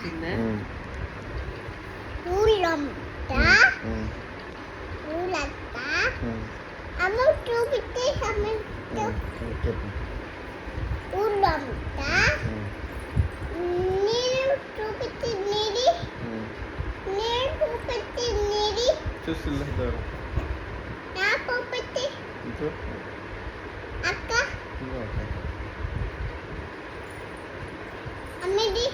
వచ్చిందా అమ్మ చూపిస్తే నేను చూపిస్తే నీది నేను చూపిస్తే నీది చూస్తున్నా నా చూపిస్తే అక్క అమ్మది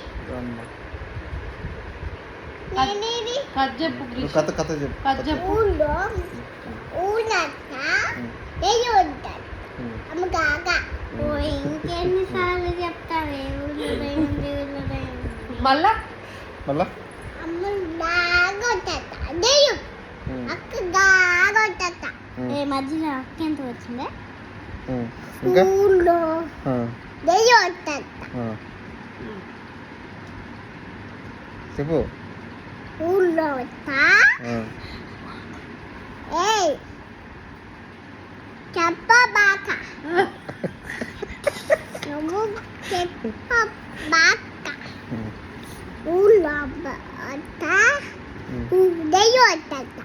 నేనేది కథ చెప్పు కథ చెప్పు కథ చెప్పు ఊళ్ళక్క నేను ఉంటాను అమ్మ కాక ఇంకెన్నిసార్లు చెప్తావే మళ్ళా మళ్ళా అమ్మ బాగా ఉంటాట నేను అక్క బాగా ఉంటాట మధ్యలో అక్క ఎంత వచ్చిందే ఇంకా ఊళ్ళో నేను ఉంటాట చెప్పు ఊళ్ళో వస్తా ఏయ్ చెప్పబాక నువ్వు చెప్పబాక ఊళ్ళో వస్తా నేను ఉంటాట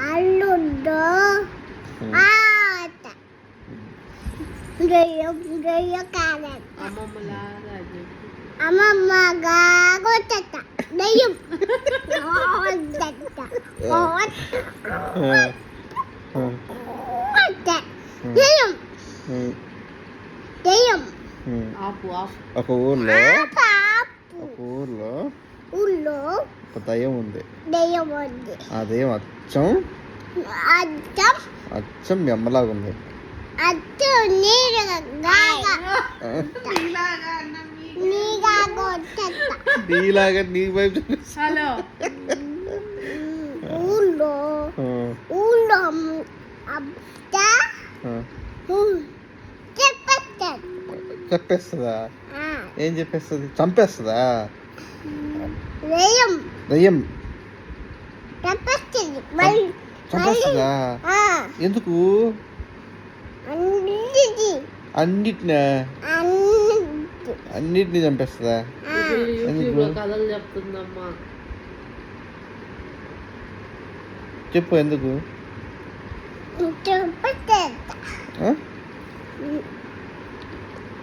అల్లుడు ఆట గయ్య కాదు అమ్మమ్మ గాగొట్టట దయ్యం దయ్యం దయ్యం ఆపు ఒక ఊర్లో ఊళ్ళో ఒక దయ్యం ఉంది దయ్యం ఉంది ఆ దయ్యం అచ్చం మీ అమ్మలాగా ఉంది నీలాగా నీ వైపు హలో ఊళ్ళో చెప్పేస్తుందా ఏం చెప్పేస్తుంది చంపేస్తుందా దయ్యం చంపేస్తుందా ఎందుకు అన్నిటిని చంపేస్తుందా కథలు చెప్తుందమ్మా చెప్పు ఎందుకు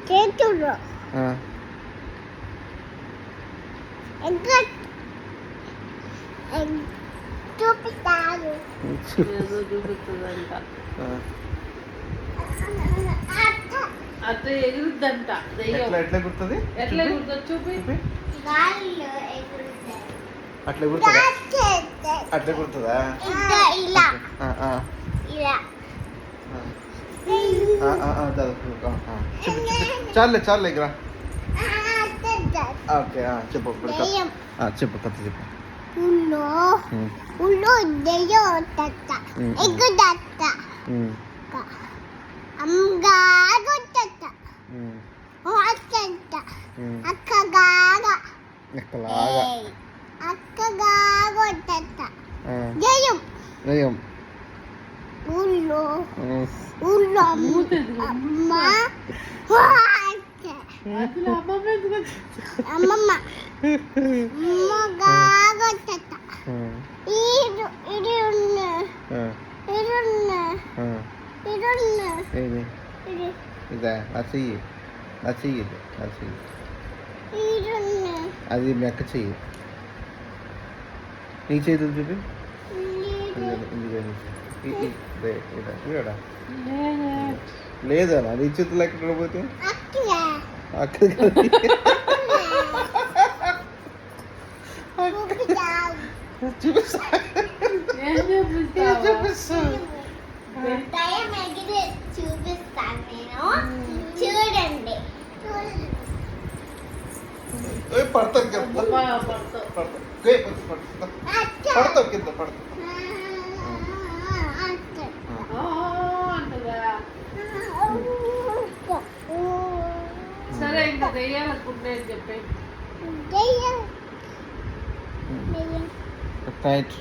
చేతులు చూపిస్తాను చూపిస్తుందంట అత్త ఎగురుద్దంట ఎట్లా గుర్తుంది ఎట్లా ఎగురుతుంది చూపి అట్లా గుర్తుందా అట్లా గుర్తుందా ఇలా ఇలా చాలే ఇక్కడ ఓకే చెప్పు చెప్పు కథ చెప్పు ఊళ్ళో దయ్యం ఎగుదత్త అమ్మగాగొట్టట అక్కగాగొట్టట దయ్యం ఊళ్ళో అమ్మ అమ్మమ్మ అమ్మగాగొట్టట ఇదా నా చెయ్యి అది మీ అక్క చెయ్యి నీ చేతులు చూపి లేదా నీ చేతులు ఎక్కడ పోతే అక్క చూపిస్తా చూడండి పడతావు కింద పడతావు సరే ఇంకా దెయ్యాలనుకుంటే చెప్పే రైట్